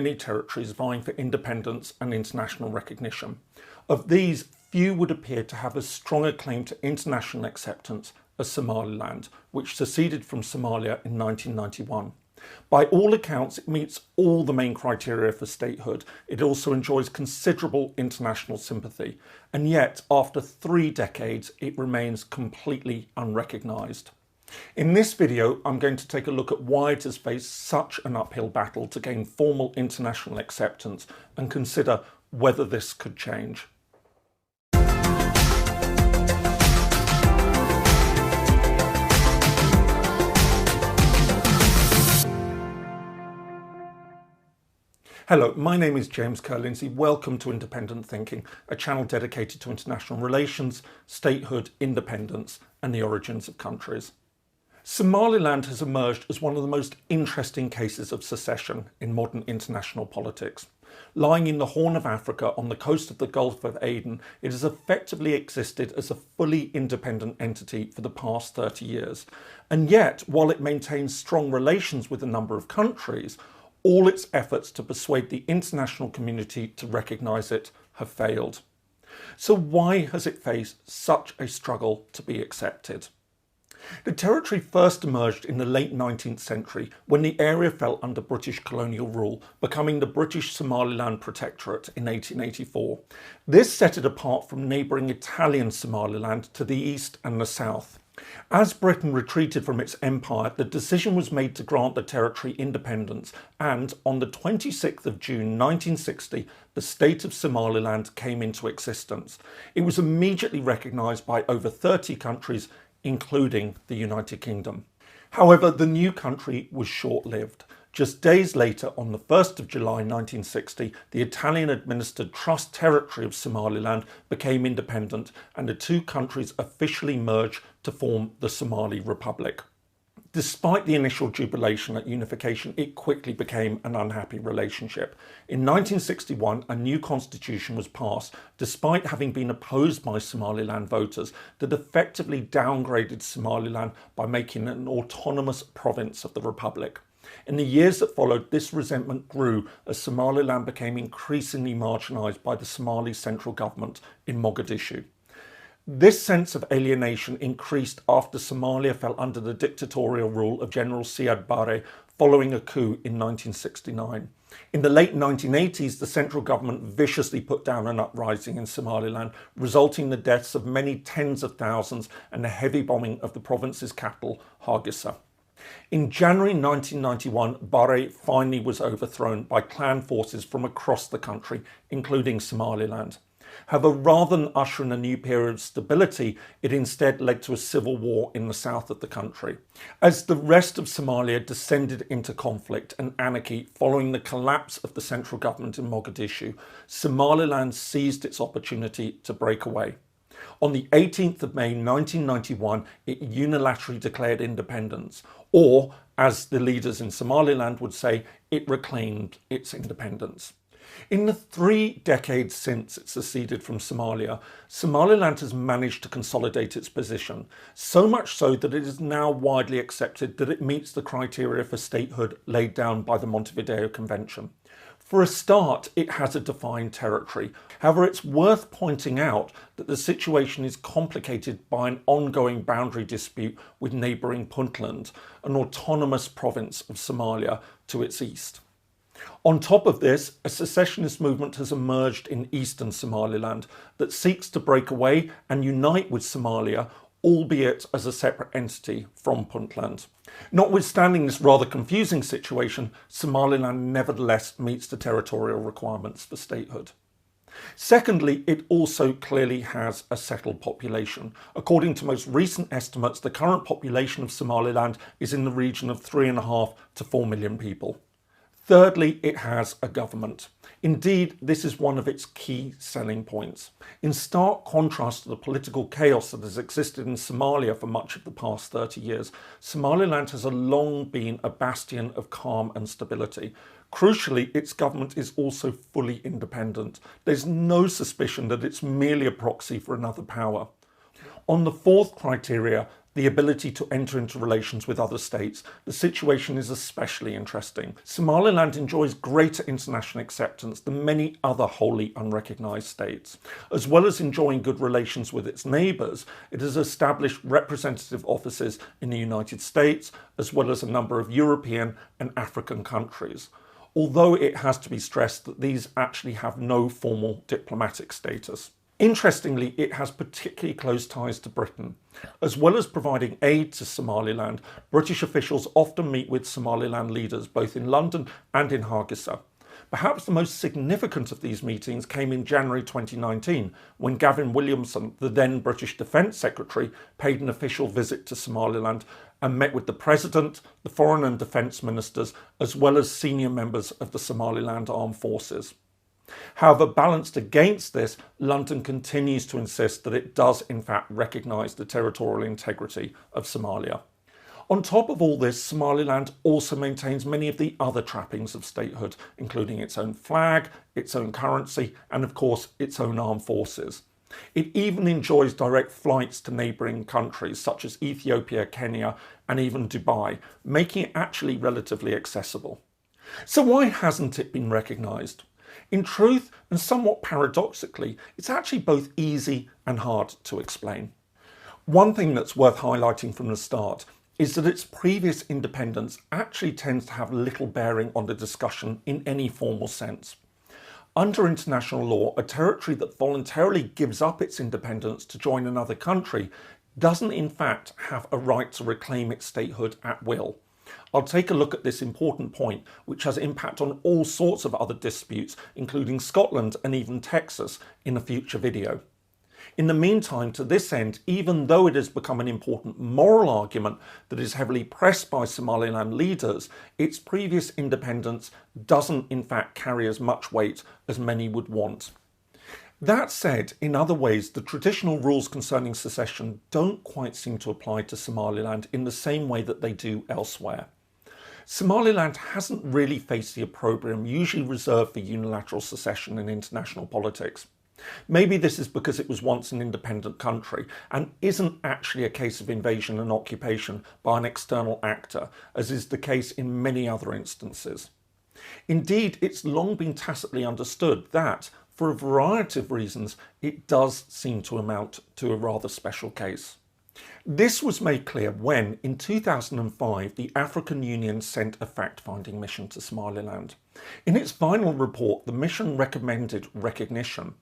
many territories vying for independence and international recognition. Of these, few would appear to have as strong a claim to international acceptance as Somaliland, which seceded from Somalia in 1991. By all accounts, it meets all the main criteria for statehood. It also enjoys considerable international sympathy, and yet, after 3 decades, it remains completely unrecognised. In this video, I'm going to take a look at why it has faced such an uphill battle to gain formal international acceptance and consider whether this could change. Hello, my name is James Kerr-Lindsay. Welcome to Independent Thinking, a channel dedicated to international relations, statehood, independence, and the origins of countries. Somaliland has emerged as one of the most interesting cases of secession in modern international politics. Lying in the Horn of Africa on the coast of the Gulf of Aden, it has effectively existed as a fully independent entity for the past 30 years. And yet, while it maintains strong relations with a number of countries, all its efforts to persuade the international community to recognise it have failed. So why has it faced such a struggle to be accepted? The territory first emerged in the late 19th century when the area fell under British colonial rule, becoming the British Somaliland Protectorate in 1884. This set it apart from neighbouring Italian Somaliland to the east and the south. As Britain retreated from its empire, the decision was made to grant the territory independence, and on the 26th of June 1960, the state of Somaliland came into existence. It was immediately recognised by over 30 countries, including the United Kingdom. However, the new country was short-lived. Just days later, on the 1st of July 1960, the Italian-administered Trust Territory of Somaliland became independent and the two countries officially merged to form the Somali Republic. Despite the initial jubilation at unification, it quickly became an unhappy relationship. In 1961, a new constitution was passed, despite having been opposed by Somaliland voters, that effectively downgraded Somaliland by making it an autonomous province of the Republic. In the years that followed, this resentment grew as Somaliland became increasingly marginalised by the Somali central government in Mogadishu. This sense of alienation increased after Somalia fell under the dictatorial rule of General Siad Barre following a coup in 1969. In the late 1980s, the central government viciously put down an uprising in Somaliland, resulting in the deaths of many tens of thousands and the heavy bombing of the province's capital, Hargeisa. In January 1991, Barre finally was overthrown by clan forces from across the country, including Somaliland. However, rather than usher in a new period of stability, it instead led to a civil war in the south of the country. As the rest of Somalia descended into conflict and anarchy following the collapse of the central government in Mogadishu, Somaliland seized its opportunity to break away. On the 18th of May 1991, it unilaterally declared independence, or, as the leaders in Somaliland would say, it reclaimed its independence. In the 3 decades since it seceded from Somalia, Somaliland has managed to consolidate its position, so much so that it is now widely accepted that it meets the criteria for statehood laid down by the Montevideo Convention. For a start, it has a defined territory. However, it's worth pointing out that the situation is complicated by an ongoing boundary dispute with neighbouring Puntland, an autonomous province of Somalia to its east. On top of this, a secessionist movement has emerged in eastern Somaliland that seeks to break away and unite with Somalia, albeit as a separate entity from Puntland. Notwithstanding this rather confusing situation, Somaliland nevertheless meets the territorial requirements for statehood. Secondly, it also clearly has a settled population. According to most recent estimates, the current population of Somaliland is in the region of 3.5 to 4 million people. Thirdly, it has a government. Indeed, this is one of its key selling points. In stark contrast to the political chaos that has existed in Somalia for much of the past 30 years, Somaliland has long been a bastion of calm and stability. Crucially, its government is also fully independent. There's no suspicion that it's merely a proxy for another power. On the fourth criteria, the ability to enter into relations with other states, the situation is especially interesting. Somaliland enjoys greater international acceptance than many other wholly unrecognised states. As well as enjoying good relations with its neighbours, it has established representative offices in the United States, as well as a number of European and African countries. Although it has to be stressed that these actually have no formal diplomatic status. Interestingly, it has particularly close ties to Britain. As well as providing aid to Somaliland, British officials often meet with Somaliland leaders both in London and in Hargeisa. Perhaps the most significant of these meetings came in January 2019, when Gavin Williamson, the then British Defence Secretary, paid an official visit to Somaliland and met with the President, the Foreign and Defence Ministers, as well as senior members of the Somaliland Armed Forces. However, balanced against this, London continues to insist that it does in fact recognise the territorial integrity of Somalia. On top of all this, Somaliland also maintains many of the other trappings of statehood, including its own flag, its own currency, and of course its own armed forces. It even enjoys direct flights to neighbouring countries such as Ethiopia, Kenya, and even Dubai, making it actually relatively accessible. So why hasn't it been recognised? In truth, and somewhat paradoxically, it's actually both easy and hard to explain. One thing that's worth highlighting from the start is that its previous independence actually tends to have little bearing on the discussion in any formal sense. Under international law, a territory that voluntarily gives up its independence to join another country doesn't in fact have a right to reclaim its statehood at will. I'll take a look at this important point, which has impact on all sorts of other disputes, including Scotland and even Texas, in a future video. In the meantime, to this end, even though it has become an important moral argument that is heavily pressed by Somaliland leaders, its previous independence doesn't in fact carry as much weight as many would want. That said, in other ways, the traditional rules concerning secession don't quite seem to apply to Somaliland in the same way that they do elsewhere. Somaliland hasn't really faced the opprobrium usually reserved for unilateral secession in international politics. Maybe this is because it was once an independent country and isn't actually a case of invasion and occupation by an external actor, as is the case in many other instances. Indeed, it's long been tacitly understood that, for a variety of reasons, it does seem to amount to a rather special case. This was made clear when, in 2005, the African Union sent a fact-finding mission to Somaliland. In its final report, the mission recommended recognition.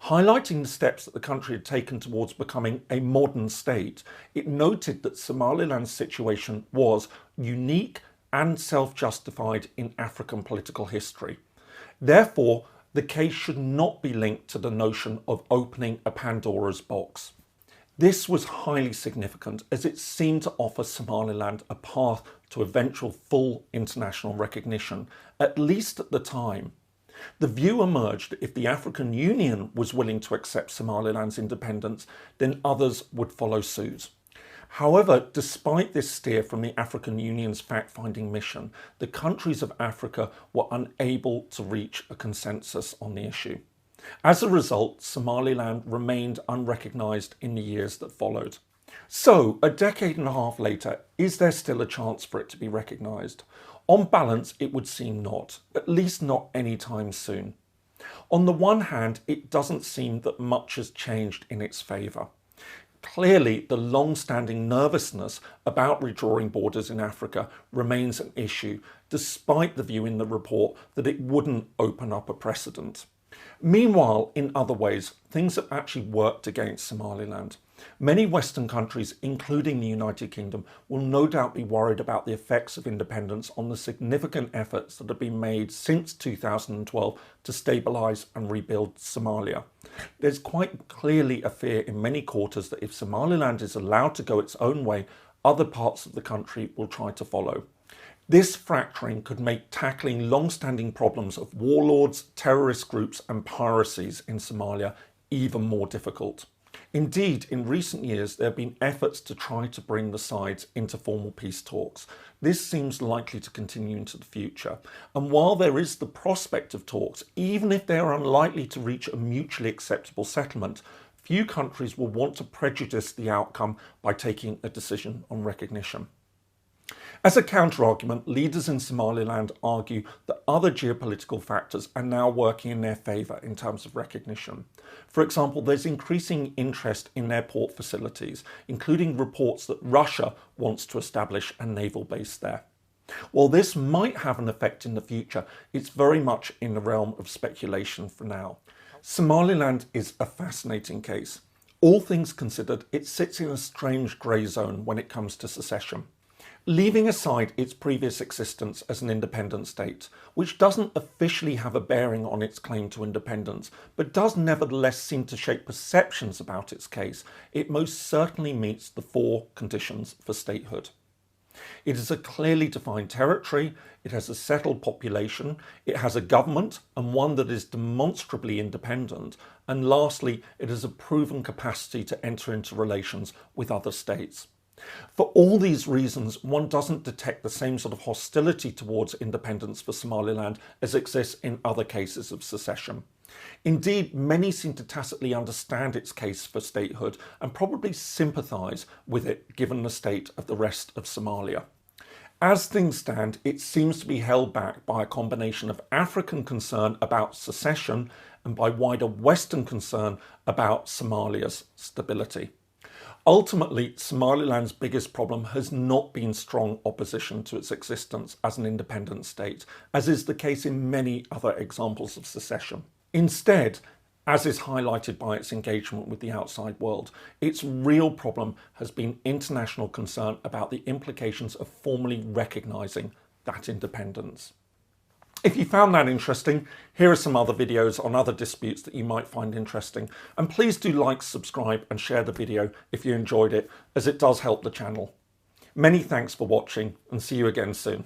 Highlighting the steps that the country had taken towards becoming a modern state, it noted that Somaliland's situation was unique and self-justified in African political history. Therefore, the case should not be linked to the notion of opening a Pandora's box. This was highly significant as it seemed to offer Somaliland a path to eventual full international recognition, at least at the time. The view emerged that if the African Union was willing to accept Somaliland's independence, then others would follow suit. However, despite this steer from the African Union's fact-finding mission, the countries of Africa were unable to reach a consensus on the issue. As a result, Somaliland remained unrecognised in the years that followed. So, a decade and a half later, is there still a chance for it to be recognised? On balance, it would seem not, at least not anytime soon. On the one hand, it doesn't seem that much has changed in its favour. Clearly, the long-standing nervousness about redrawing borders in Africa remains an issue, despite the view in the report that it wouldn't open up a precedent. Meanwhile, in other ways, things have actually worked against Somaliland. Many Western countries, including the United Kingdom, will no doubt be worried about the effects of independence on the significant efforts that have been made since 2012 to stabilise and rebuild Somalia. There's quite clearly a fear in many quarters that if Somaliland is allowed to go its own way, other parts of the country will try to follow. This fracturing could make tackling long-standing problems of warlords, terrorist groups and piracies in Somalia even more difficult. Indeed, in recent years, there have been efforts to try to bring the sides into formal peace talks. This seems likely to continue into the future. And while there is the prospect of talks, even if they are unlikely to reach a mutually acceptable settlement, few countries will want to prejudice the outcome by taking a decision on recognition. As a counter-argument, leaders in Somaliland argue that other geopolitical factors are now working in their favour in terms of recognition. For example, there's increasing interest in their port facilities, including reports that Russia wants to establish a naval base there. While this might have an effect in the future, it's very much in the realm of speculation for now. Somaliland is a fascinating case. All things considered, it sits in a strange grey zone when it comes to secession. Leaving aside its previous existence as an independent state, which doesn't officially have a bearing on its claim to independence, but does nevertheless seem to shape perceptions about its case, it most certainly meets the 4 conditions for statehood. It is a clearly defined territory, it has a settled population, it has a government, and one that is demonstrably independent, and lastly, it has a proven capacity to enter into relations with other states. For all these reasons, one doesn't detect the same sort of hostility towards independence for Somaliland as exists in other cases of secession. Indeed, many seem to tacitly understand its case for statehood and probably sympathise with it given the state of the rest of Somalia. As things stand, it seems to be held back by a combination of African concern about secession and by wider Western concern about Somalia's stability. Ultimately, Somaliland's biggest problem has not been strong opposition to its existence as an independent state, as is the case in many other examples of secession. Instead, as is highlighted by its engagement with the outside world, its real problem has been international concern about the implications of formally recognising that independence. If you found that interesting, here are some other videos on other disputes that you might find interesting. And please do like, subscribe and share the video if you enjoyed it, as it does help the channel. Many thanks for watching and see you again soon.